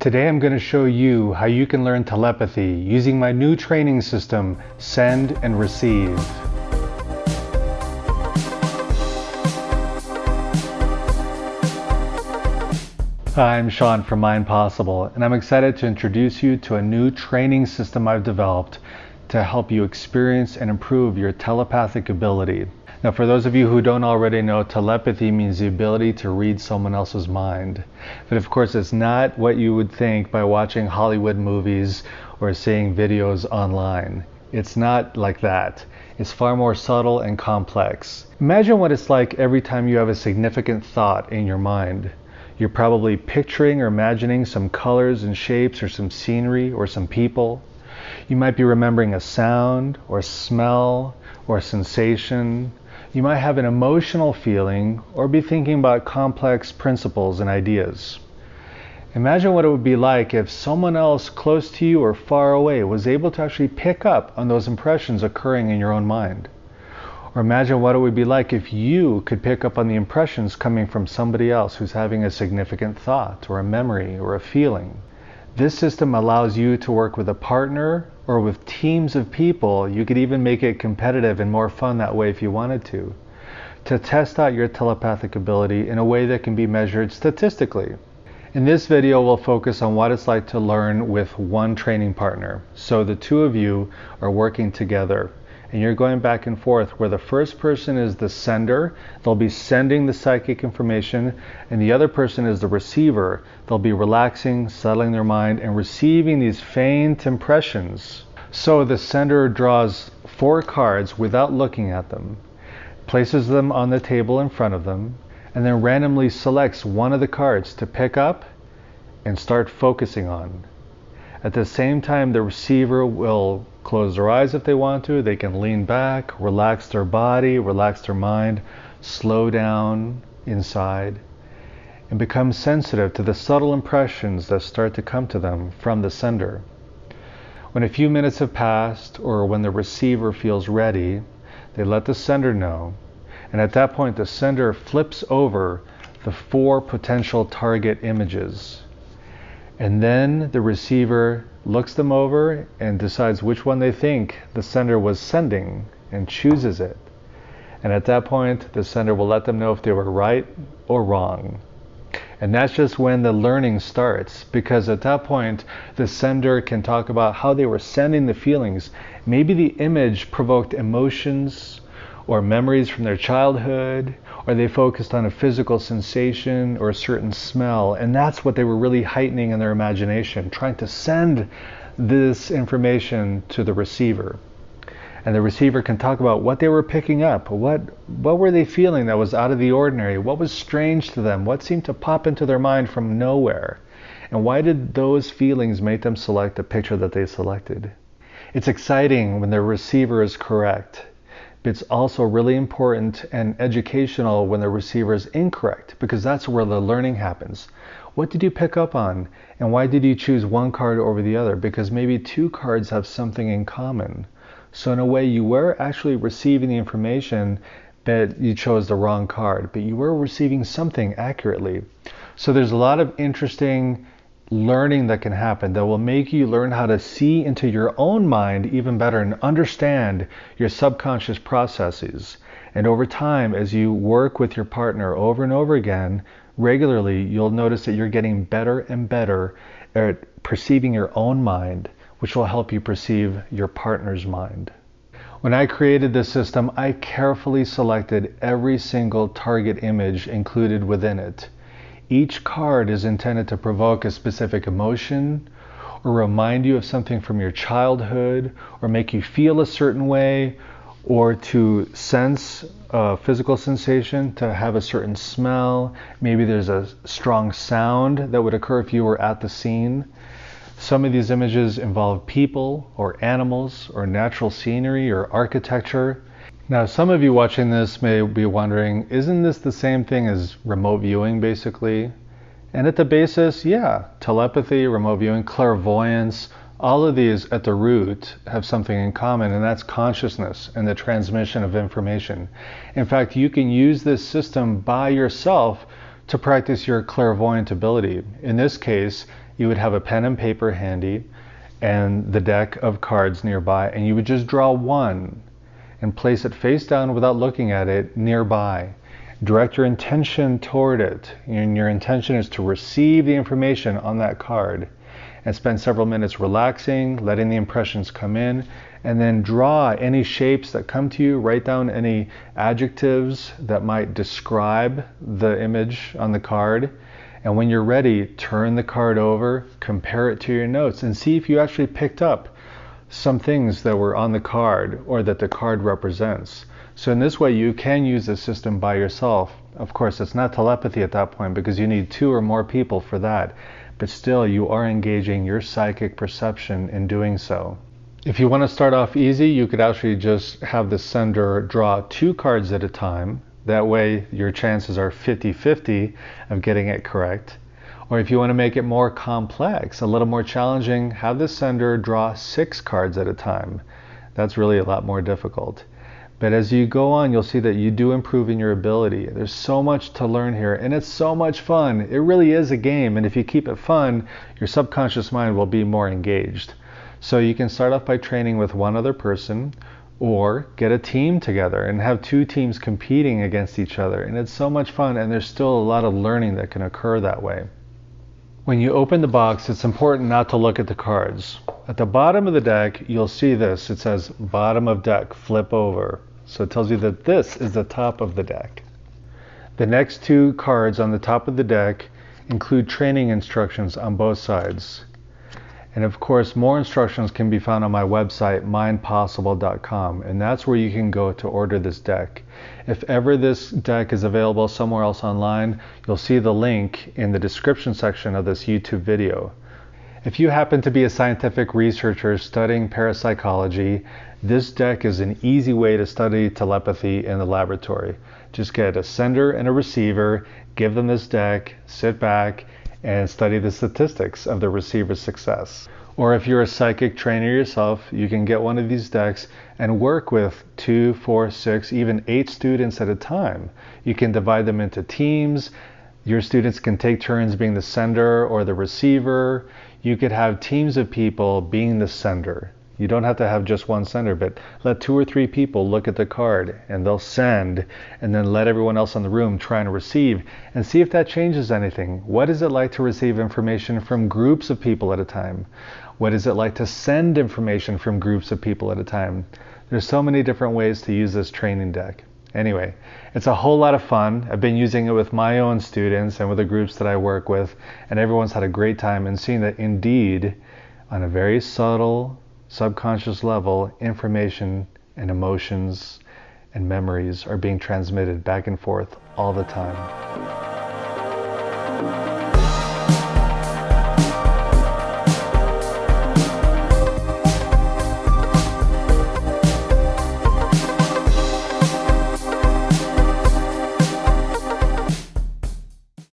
Today I'm going to show you how you can learn telepathy using my new training system, Send and Receive. Hi, I'm Sean from Mind Possible, and I'm excited to introduce you to a new training system I've developed to help you experience and improve your telepathic ability. Now, for those of you who don't already know, telepathy means the ability to read someone else's mind. But of course, it's not what you would think by watching Hollywood movies or seeing videos online. It's not like that. It's far more subtle and complex. Imagine what it's like every time you have a significant thought in your mind. You're probably picturing or imagining some colors and shapes or some scenery or some people. You might be remembering a sound or smell or sensation. You might have an emotional feeling or be thinking about complex principles and ideas. Imagine what it would be like if someone else close to you or far away was able to actually pick up on those impressions occurring in your own mind. Or imagine what it would be like if you could pick up on the impressions coming from somebody else who's having a significant thought or a memory or a feeling. This system allows you to work with a partner or with teams of people. You could even make it competitive and more fun that way if you wanted to test out your telepathic ability in a way that can be measured statistically. In this video, we'll focus on what it's like to learn with one training partner. So the two of you are working together, and you're going back and forth where the first person is the sender. They'll be sending the psychic information, and the other person is the receiver. They'll be relaxing, settling their mind, and receiving these faint impressions. So the sender draws 4 cards without looking at them, places them on the table in front of them, and then randomly selects one of the cards to pick up and start focusing on. At the same time, the receiver will close their eyes if they want to. They can lean back, relax their body, relax their mind, slow down inside, and become sensitive to the subtle impressions that start to come to them from the sender. When a few minutes have passed, or when the receiver feels ready, they let the sender know. And at that point, the sender flips over the 4 potential target images. And then the receiver looks them over and decides which one they think the sender was sending and chooses it. And at that point, the sender will let them know if they were right or wrong. And that's just when the learning starts, because at that point, the sender can talk about how they were sending the feelings. Maybe the image provoked emotions or memories from their childhood, or they focused on a physical sensation or a certain smell, and that's what they were really heightening in their imagination, trying to send this information to the receiver. And the receiver can talk about what they were picking up, what were they feeling that was out of the ordinary, what was strange to them, what seemed to pop into their mind from nowhere, and why did those feelings make them select the picture that they selected. It's exciting when the receiver is correct. It's also really important and educational when the receiver is incorrect, because that's where the learning happens. What did you pick up on, and why did you choose one card over the other? Because maybe 2 cards have something in common. So in a way, you were actually receiving the information, but you chose the wrong card, but you were receiving something accurately. So there's a lot of interesting learning that can happen that will make you learn how to see into your own mind even better and understand your subconscious processes. And over time, as you work with your partner over and over again, regularly, you'll notice that you're getting better and better at perceiving your own mind, which will help you perceive your partner's mind. When I created this system, I carefully selected every single target image included within it. Each card is intended to provoke a specific emotion, or remind you of something from your childhood, or make you feel a certain way, or to sense a physical sensation, to have a certain smell. Maybe there's a strong sound that would occur if you were at the scene. Some of these images involve people, or animals, or natural scenery, or architecture. Now, some of you watching this may be wondering, isn't this the same thing as remote viewing, basically? And at the basis, yeah, telepathy, remote viewing, clairvoyance, all of these at the root have something in common, and that's consciousness and the transmission of information. In fact, you can use this system by yourself to practice your clairvoyant ability. In this case, you would have a pen and paper handy and the deck of cards nearby, and you would just draw one and place it face down without looking at it nearby. Direct your intention toward it, and your intention is to receive the information on that card, and spend several minutes relaxing, letting the impressions come in, and then draw any shapes that come to you. Write down any adjectives that might describe the image on the card, and when you're ready, turn the card over, compare it to your notes, and see if you actually picked up some things that were on the card or that the card represents. So in this way, you can use the system by yourself. Of course, it's not telepathy at that point because you need 2 or more people for that, but still you are engaging your psychic perception in doing so. If you want to start off easy, you could actually just have the sender draw 2 cards at a time. That way your chances are 50-50 of getting it correct. Or if you want to make it more complex, a little more challenging, have the sender draw 6 cards at a time. That's really a lot more difficult. But as you go on, you'll see that you do improve in your ability. There's so much to learn here, and it's so much fun. It really is a game, and if you keep it fun, your subconscious mind will be more engaged. So you can start off by training with one other person, or get a team together and have 2 teams competing against each other. And it's so much fun, and there's still a lot of learning that can occur that way. When you open the box, it's important not to look at the cards. At the bottom of the deck, you'll see this. It says bottom of deck, flip over. So it tells you that this is the top of the deck. The next 2 cards on the top of the deck include training instructions on both sides. And of course, more instructions can be found on my website, mindpossible.com, and that's where you can go to order this deck. If ever this deck is available somewhere else online, you'll see the link in the description section of this YouTube video. If you happen to be a scientific researcher studying parapsychology, this deck is an easy way to study telepathy in the laboratory. Just get a sender and a receiver, give them this deck, sit back, and study the statistics of the receiver's success. Or if you're a psychic trainer yourself, you can get one of these decks and work with 2, 4, 6, even 8 students at a time. You can divide them into teams. Your students can take turns being the sender or the receiver. You could have teams of people being the sender. You don't have to have just one sender, but let 2 or 3 people look at the card and they'll send, and then let everyone else in the room try and receive and see if that changes anything. What is it like to receive information from groups of people at a time? What is it like to send information from groups of people at a time? There's so many different ways to use this training deck. Anyway, it's a whole lot of fun. I've been using it with my own students and with the groups that I work with, and everyone's had a great time and seeing that indeed, on a very subtle, subconscious level, information and emotions and memories are being transmitted back and forth all the time.